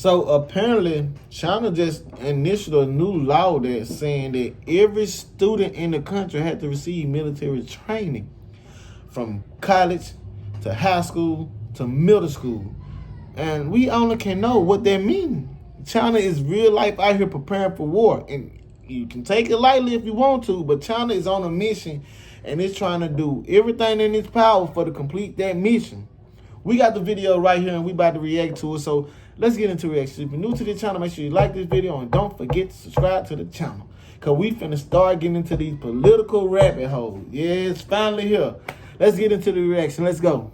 So apparently, China just initiated a new law that's saying that every student in the country had to receive military training from college to high school to middle school. And we only can know what that means. China is real life out here preparing for war. And you can take it lightly if you want to, but China is on a mission and it's trying to do everything in its power for to complete that mission. We got the video right here and we about to react to it. So let's get into reaction. If you're new to this channel, make sure you like this video and don't forget to subscribe to the channel. Cause we finna start getting into these political rabbit holes. Yeah, it's finally here. Let's get into the reaction. Let's go.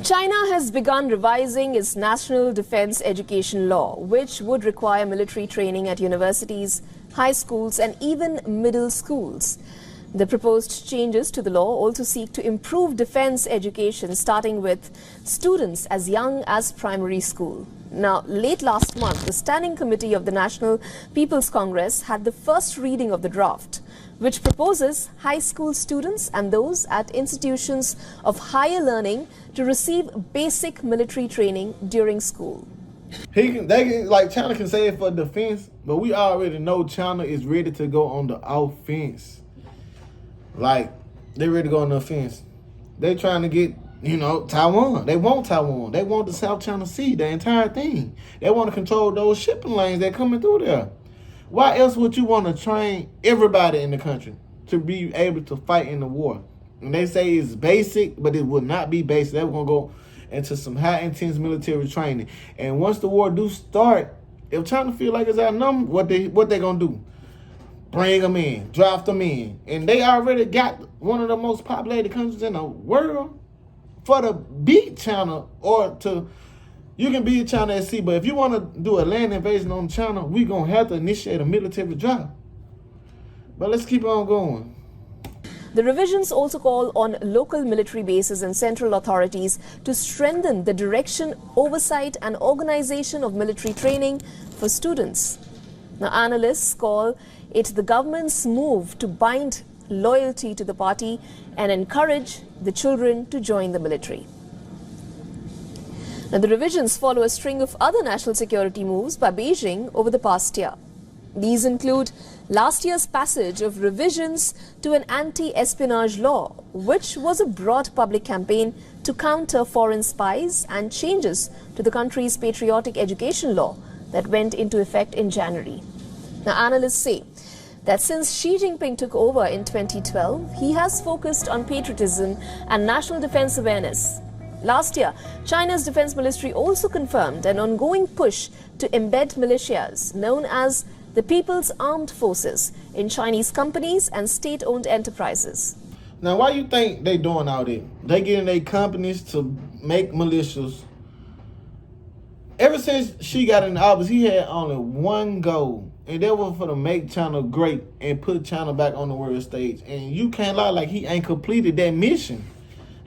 China has begun revising its national defense education law, which would require military training at universities, high schools, and even middle schools. The proposed changes to the law also seek to improve defense education, starting with students as young as primary school. Now, late last month, the Standing Committee of the National People's Congress had the first reading of the draft, which proposes high school students and those at institutions of higher learning to receive basic military training during school. China can say it for defense, but we already know China is ready to go on the offense. Like, they ready to go on the offense. They trying to get, Taiwan. They want Taiwan. They want the South China Sea, the entire thing. They want to control those shipping lanes that coming through there. Why else would you want to train everybody in the country to be able to fight in the war? And they say it's basic, but it would not be basic. They're going to go into some high intense military training. And once the war do start, if China feel like it's outnumbered, what they going to do? Bring them in, draft them in. And they already got one of the most populated countries in the world for to beat China you can beat China at sea, but if you want to do a land invasion on China, we're going to have to initiate a military drive. But let's keep on going. The revisions also call on local military bases and central authorities to strengthen the direction, oversight and organization of military training for students. Now, analysts call it the government's move to bind loyalty to the party and encourage the children to join the military. Now, the revisions follow a string of other national security moves by Beijing over the past year. These include last year's passage of revisions to an anti-espionage law, which was a broad public campaign to counter foreign spies, and changes to the country's patriotic education law that went into effect in January. Now, analysts say that since Xi Jinping took over in 2012, he has focused on patriotism and national defense awareness. Last year, China's defense ministry also confirmed an ongoing push to embed militias known as the People's Armed Forces in Chinese companies and state-owned enterprises. Now, why you think they doing all that? They getting their companies to make militias. Ever since Xi got in the office, he had only one goal, and that was for to make China great and put China back on the world stage. And you can't lie like he ain't completed that mission.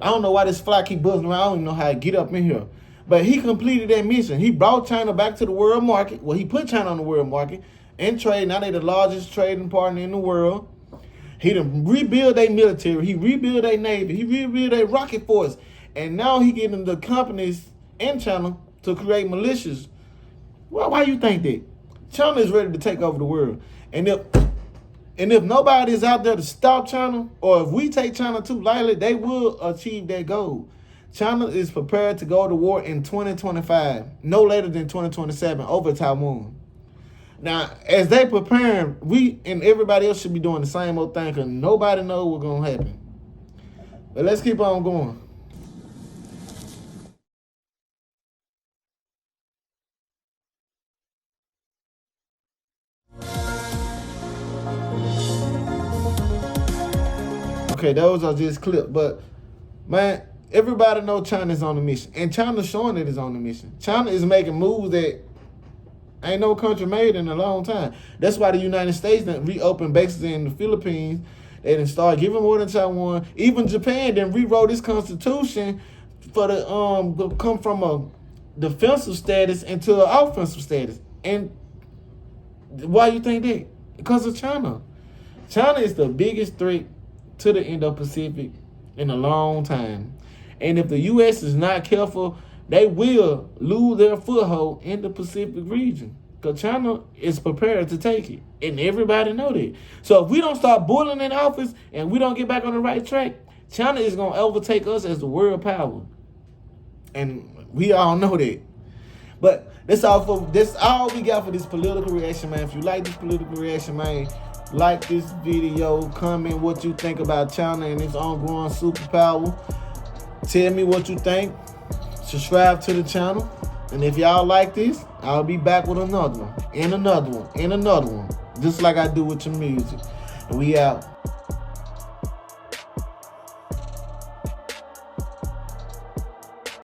I don't know why this fly keep buzzing around. I don't even know how to get up in here. But he completed that mission. He brought China back to the world market. Well, he put China on the world market and trade. Now they're the largest trading partner in the world. He done rebuild their military. He rebuild their navy. He rebuild their rocket force. And now he getting the companies in China to create militias. Well, why you think that? China is ready to take over the world. And if nobody is out there to stop China, or if we take China too lightly, they will achieve that goal. China is prepared to go to war in 2025, no later than 2027, over Taiwan. Now, as they preparing, we and everybody else should be doing the same old thing, because nobody knows what's going to happen. But let's keep on going. Okay, those are just clips, but man, everybody knows China is on a mission, and China's showing it is on a mission. China is making moves that ain't no country made in a long time. That's why the United States done reopened bases in the Philippines. They done start giving more than Taiwan. Even Japan then rewrote its constitution for the come from a defensive status into an offensive status. And why you think that? Because of China. China is the biggest threat to the Indo-Pacific in a long time. And if the U.S. is not careful, they will lose their foothold in the Pacific region. Because China is prepared to take it. And everybody know that. So if we don't start bullying in office and we don't get back on the right track, China is going to overtake us as the world power. And we all know that. But that's all we got for this political reaction, man. If you like this political reaction, man, like this video, comment what you think about China and its ongoing superpower. Tell me what you think. Subscribe to the channel. And if y'all like this, I'll be back with another one, and another one, and another one. Just like I do with your music. And we out.